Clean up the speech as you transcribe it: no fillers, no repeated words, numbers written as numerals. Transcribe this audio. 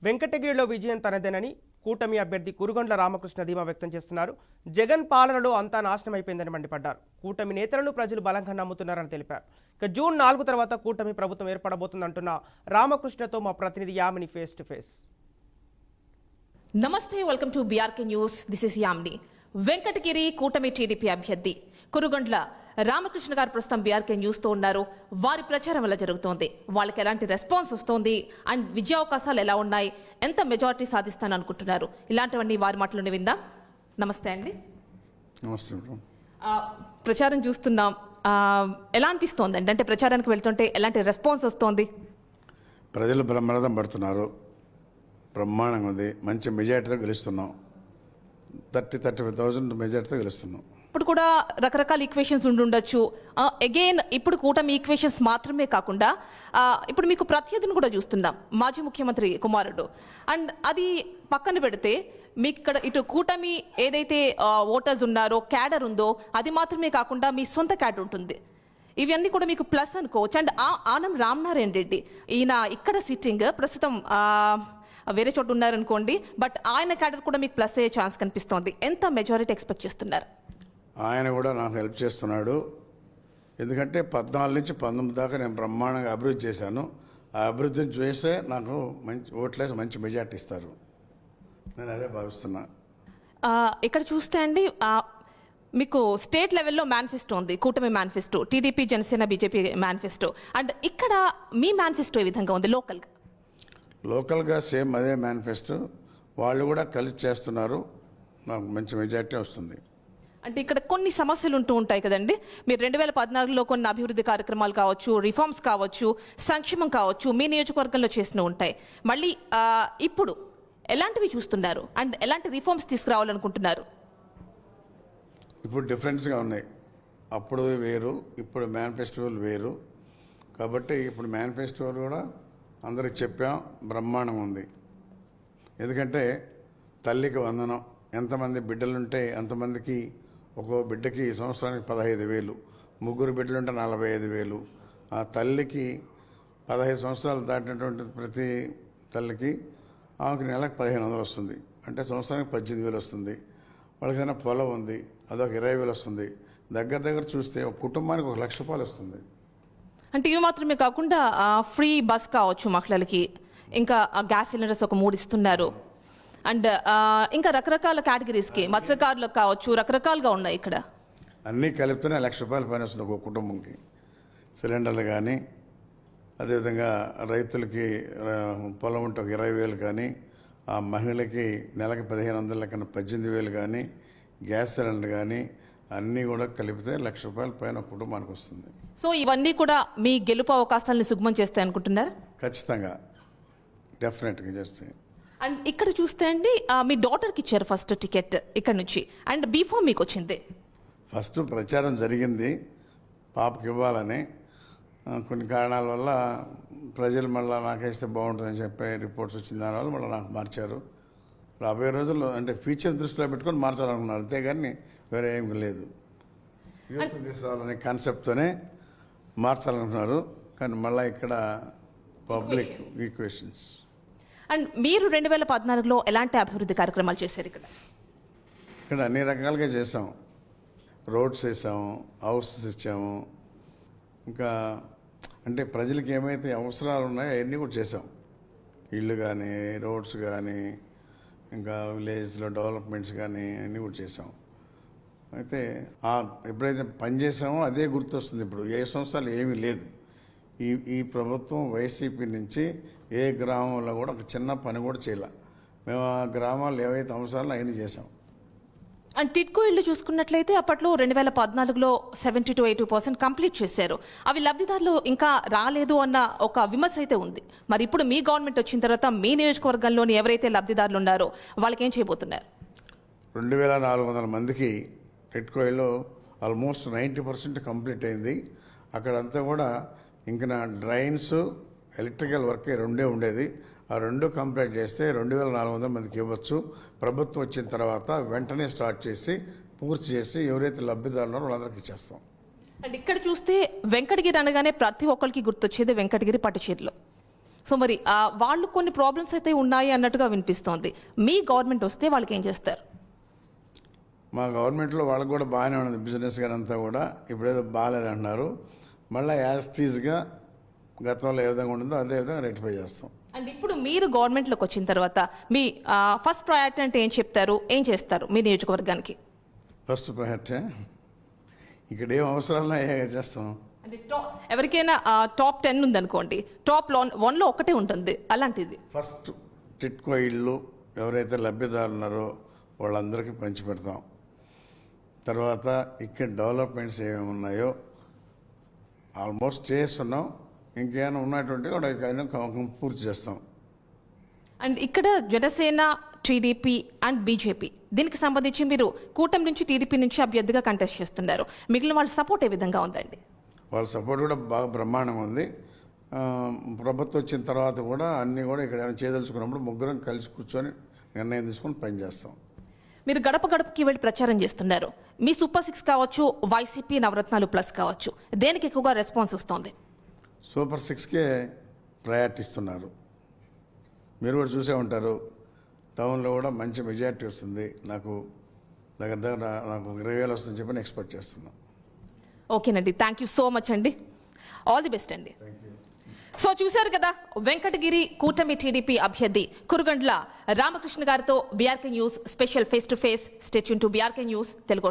వెంకటగిరిలో విజయం తనదేనని కూటమి అభ్యర్థి కురుగొండ్ల రామకృష్ణ ధీమా వ్యక్తం చేస్తున్నారు. జగన్ పాలనలో అంతా నాశనమైపోయిందని మండిపడ్డారు. కూటమి నేతలను ప్రజలు బలంగా నమ్ముతున్నారని తెలిపారు. ఇక జూన్ 4 తర్వాత కూటమి ప్రభుత్వం ఏర్పడబోతుందంటున్న రామకృష్ణతో మా ప్రతినిధి యామిని ఫేస్ టు ఫేస్. నమస్తే, welcome to BRK news. This is Yamini. Venkatagiri కూటమి టీడీపీ అభ్యర్థి కురుగొండ్ల రామకృష్ణ గారు ప్రస్తుతం బీఆర్కే న్యూస్ తో ఉన్నారు. వారి ప్రచారం ఎలా జరుగుతోంది, వాళ్ళకి ఎలాంటి రెస్పాన్స్ వస్తోంది, అండ్ విజయావకాశాలు ఎలా ఉన్నాయి, ఎంత మెజారిటీ సాధిస్తాను అనుకుంటున్నారు, ఇలాంటివన్నీ వారి మాటలోనే విందాం. నమస్తే అండి. నమస్తే. ప్రచారం చూస్తున్నాం, ఎలా అనిపిస్తోంది అంటే ప్రచారానికి వెళ్తుంటే ఎలాంటి రెస్పాన్స్ వస్తోంది? ప్రజలు బ్రహ్మరథం పడుతున్నారు, బ్రహ్మాండంగా ఉంది. మంచి మెజార్టీతో గెలుస్తున్నాం. 35,000 మెజార్టీతో గెలుస్తున్నాం. ఇప్పుడు కూడా రకరకాల ఈక్వేషన్స్ ఉండుండొచ్చు. అగైన్ ఇప్పుడు కూటమి ఈక్వేషన్స్ మాత్రమే కాకుండా ఇప్పుడు మీకు ప్రత్యర్థిని కూడా చూస్తున్నాం, మాజీ ముఖ్యమంత్రి కుమారుడు. అండ్ అది పక్కన పెడితే మీకు ఇక్కడ ఇటు కూటమి ఏదైతే ఓటర్స్ ఉన్నారో, క్యాడర్ ఉందో, అది మాత్రమే కాకుండా మీ సొంత క్యాడర్ ఉంటుంది. ఇవన్నీ కూడా మీకు ప్లస్ అనుకోవచ్చు. అండ్ ఆనం రామనారాయణ రెడ్డి, ఈయన ఇక్కడ సిట్టింగ్ ప్రస్తుతం వేరే చోట ఉన్నారనుకోండి, బట్ ఆయన క్యాడర్ కూడా మీకు ప్లస్ అయ్యే ఛాన్స్ కనిపిస్తోంది. ఎంత మెజారిటీ ఎక్స్పెక్ట్ చేస్తున్నారు? ఆయన కూడా నాకు హెల్ప్ చేస్తున్నాడు. ఎందుకంటే 14 నుంచి 19 దాకా నేను బ్రహ్మాండంగా అభివృద్ధి చేశాను. ఆ అభివృద్ధిని చూస్తే నాకు మంచి ఓట్లేసి మంచి మెజార్టీ ఇస్తారు, నేను అదే భావిస్తున్నా. ఇక్కడ చూస్తే అండి, మీకు స్టేట్ లెవెల్లో మేనిఫెస్టో ఉంది, కూటమి manifesto, TDP, Janasena, BJP manifesto. And ఇక్కడ మీ మేనిఫెస్టో ఏ విధంగా ఉంది? లోకల్గా సేమ్ అదే మేనిఫెస్టో, వాళ్ళు కూడా కలిసి చేస్తున్నారు. నాకు మంచి మెజార్టీ వస్తుంది. అంటే ఇక్కడ కొన్ని సమస్యలు ఉంటూ ఉంటాయి కదండి. మీరు 2014లో కొన్ని అభివృద్ధి కార్యక్రమాలు కావచ్చు, రిఫార్మ్స్ కావచ్చు, సంక్షేమం కావచ్చు, మీ నియోజకవర్గంలో చేసిన ఉంటాయి. మళ్ళీ ఇప్పుడు ఎలాంటివి చూస్తున్నారు అండ్ ఎలాంటి రిఫార్మ్స్ తీసుకురావాలనుకుంటున్నారు? ఇప్పుడు డిఫరెన్స్గా ఉన్నాయి. అప్పుడు వేరు, ఇప్పుడు మేనిఫెస్టోలు వేరు. కాబట్టి ఇప్పుడు మేనిఫెస్టోలు కూడా అందరికి చెప్పాం, బ్రహ్మాండంగా ఉంది. ఎందుకంటే తల్లికి వందనం, ఎంతమంది బిడ్డలుంటే అంతమందికి ఒక్కో బిడ్డకి సంవత్సరానికి 15,000, 3 బిడ్డలుంటే 45,000. ఆ తల్లికి 15 సంవత్సరాలు దాటినటువంటి ప్రతి తల్లికి ఆమెకు నెలకు 1,500 వస్తుంది. అంటే సంవత్సరానికి 18,000 వస్తుంది. వాళ్ళకి ఏదైనా పొలం ఉంది, అదొక 20,000 వస్తుంది. దగ్గర చూస్తే ఒక కుటుంబానికి 1,00,000 రూపాయలు వస్తుంది. అంటే ఇవి మాత్రమే కాకుండా ఫ్రీ బస్ కావచ్చు మహిళలకి, ఇంకా గ్యాస్ సిలిండర్స్ ఒక 3 ఇస్తున్నారు. అండ్ ఇంకా రకరకాల కేటగిరీస్కి, మత్స్యకారులకు కావచ్చు, రకరకాలుగా ఉన్నాయి. ఇక్కడ అన్నీ కలిపితేనే 1,00,000 రూపాయలు పైన వస్తుంది ఒక కుటుంబంకి. సిలిండర్లు కానీ, అదేవిధంగా రైతులకి పొలం ఉంటే ఒక 20,000 కానీ, ఆ మహిళలకి నెలకి 1,500 కన్నా 18,000 కానీ, గ్యాస్ సిలిండర్ కానీ, అన్నీ కూడా కలిపితే 1,00,000 రూపాయల పైన కుటుంబానికి వస్తుంది. సో ఇవన్నీ కూడా మీ గెలుపు అవకాశాలను సుగమం చేస్తాయి అనుకుంటున్నారు? ఖచ్చితంగా, డెఫినెట్గా చేస్తాయి. అండ్ ఇక్కడ చూస్తే అండి, మీ డాటర్కి ఇచ్చారు ఫస్ట్ టికెట్ ఇక్కడ నుంచి, అండ్ బీఫామ్ మీకు వచ్చింది. ఫస్ట్ ప్రచారం జరిగింది పాపకి ఇవ్వాలని. కొన్ని కారణాల వల్ల ప్రజలు మళ్ళీ నాకేస్తే బాగుంటుందని చెప్పి రిపోర్ట్స్ వచ్చిన దానివల్ల మళ్ళీ నాకు మార్చారు. రాబోయే రోజుల్లో అంటే ఫ్యూచర్ దృష్టిలో పెట్టుకొని మార్చాలనుకున్నారు, అంతేగాని వేరే ఏం లేదు. యూత్ తీసుకురావాలనే కాన్సెప్ట్తోనే మార్చాలనుకున్నారు. కానీ మళ్ళీ ఇక్కడ పబ్లిక్ ఈక్వేషన్స్. అండ్ మీరు 2014లో ఎలాంటి అభివృద్ధి కార్యక్రమాలు చేశారు? ఇక్కడ అన్ని రకాలుగా చేసాం. రోడ్స్ వేసాము, హౌసెస్ ఇచ్చాము. ఇంకా అంటే ప్రజలకు ఏమైతే అవసరాలు ఉన్నాయో అవన్నీ కూడా చేసాం. ఇళ్ళు కానీ, రోడ్స్ కానీ, ఇంకా విలేజ్లో డెవలప్మెంట్స్ కానీ అన్నీ కూడా చేసాం. అయితే ఎప్పుడైతే పని చేసామో అదే గుర్తొస్తుంది. ఇప్పుడు ఏ సంవత్సరాలు ఏమీ లేదు. ఈ ప్రభుత్వం వైసీపీ నుంచి ఏ గ్రామంలో కూడా ఒక చిన్న పని కూడా చేయలే. మేము ఆ గ్రామాల్లో ఏవైతే అవసరాలు అవన్నీ చేసాం. అండ్ టిట్కో ఇళ్ళు చూసుకున్నట్లయితే అప్పట్లో 2014లో 70 to 80% కంప్లీట్ చేశారు. అవి లబ్ధిదారులు ఇంకా రాలేదు అన్న ఒక విమర్శ అయితే ఉంది. మరి ఇప్పుడు మీ గవర్నమెంట్ వచ్చిన తర్వాత మీ నియోజకవర్గంలోని ఎవరైతే లబ్ధిదారులు ఉన్నారో వాళ్ళకి ఏం చేయబోతున్నారు? 2,400 మందికి టిట్కో ఇళ్ళు ఆల్మోస్ట్ 90% కంప్లీట్ అయింది. అక్కడంతా కూడా ఇంకా నా డ్రైన్స్, ఎలక్ట్రికల్ వర్క్ రెండే ఉండేది. ఆ 2 కంప్లీట్ చేస్తే 2,400 మందికి ఇవ్వచ్చు. ప్రభుత్వం వచ్చిన తర్వాత వెంటనే స్టార్ట్ చేసి పూర్తి చేసి ఎవరైతే లబ్ధిదారులు ఉన్నారో వాళ్ళందరికీ ఇచ్చేస్తాం. అండ్ ఇక్కడ చూస్తే వెంకటగిరి అనగానే ప్రతి ఒక్కరికి గుర్తొచ్చేది వెంకటగిరి పట్టుచీరలు. సో మరి వాళ్ళు కొన్ని ప్రాబ్లమ్స్ అయితే ఉన్నాయి అన్నట్టుగా వినిపిస్తోంది. మీ గవర్నమెంట్ వస్తే వాళ్ళకి ఏం చేస్తారు? మా గవర్నమెంట్లో వాళ్ళకి కూడా బాగానే ఉన్నది, బిజినెస్ కానీ అంతా కూడా ఇప్పుడేదో బాగాలేదంటున్నారు. మళ్ళీ యాస్టీజ్గా గతంలో ఏ విధంగా ఉంటుందో అదే విధంగా రెక్టిఫై చేస్తాం. అండ్ ఇప్పుడు మీరు గవర్నమెంట్లోకి వచ్చిన తర్వాత మీ ఫస్ట్ ప్రయారిటీ అంటే ఏం చెప్తారు, ఏం చేస్తారు మీ నియోజకవర్గానికి? ఫస్ట్ ప్రయారిటీ ఇక్కడ ఏం అవసరాలన్నా చేస్తాం. అంటే ఎవరికైనా టాప్ 10 ఉందనుకోండి, టాప్ 1లో ఒకటే ఉంటుంది, అలాంటిది ఫస్ట్ టిట్కో ఇళ్ళు ఎవరైతే లబ్ధిదారులు ఉన్నారో వాళ్ళందరికీ పంచిపెడతాం. తర్వాత ఇక్కడ డెవలప్మెంట్స్ ఏమేమి ఉన్నాయో ఆల్మోస్ట్ చేస్తున్నాం, ఇంకేమైనా ఉన్నటువంటి కూడా పూర్తి చేస్తాం. అండ్ ఇక్కడ జనసేన, టీడీపీ అండ్ బీజేపీ దీనికి సంబంధించి మీరు కూటమి నుంచి, టీడీపీ నుంచి అభ్యర్థిగా కంటెస్ట్ చేస్తున్నారు. మిగిలిన వాళ్ళ సపోర్ట్ ఏ విధంగా ఉందండి? వాళ్ళ సపోర్ట్ కూడా బాగా బ్రహ్మాండంగా ఉంది. ప్రభుత్వం వచ్చిన తర్వాత కూడా అన్నీ కూడా ఇక్కడ ఏమైనా చేయదలుచుకున్నప్పుడు ముగ్గురం కలిసి కూర్చొని నిర్ణయం తీసుకొని పనిచేస్తాం. మీరు గడప గడపకి వెళ్ళి ప్రచారం చేస్తున్నారు. మీ సూపర్ 6 కావచ్చు, వైసీపీ నవరత్నాలు ప్లస్ కావచ్చు, దేనికి ఎక్కువగా రెస్పాన్స్ వస్తుంది? సూపర్ 6కే ప్రయారిటీ ఇస్తున్నారు. మీరు కూడా చూసే ఉంటారు, టౌన్లో కూడా మంచి మెజారిటీ వస్తుంది. నాకు దగ్గర నాకు 20,000 వస్తుందని చెప్పి ఎక్స్పెక్ట్ చేస్తున్నాను. ఓకేనండి, థ్యాంక్ యూ సో మచ్ అండి, ఆల్ ది బెస్ట్ అండి. సో చూశారు కదా, వెంకటగిరి కూటమి టీడీపీ అభ్యర్థి కురుగండ్ల రామకృష్ణ గారితో BRK news special face to face. Stay tune to BRK news Telugu.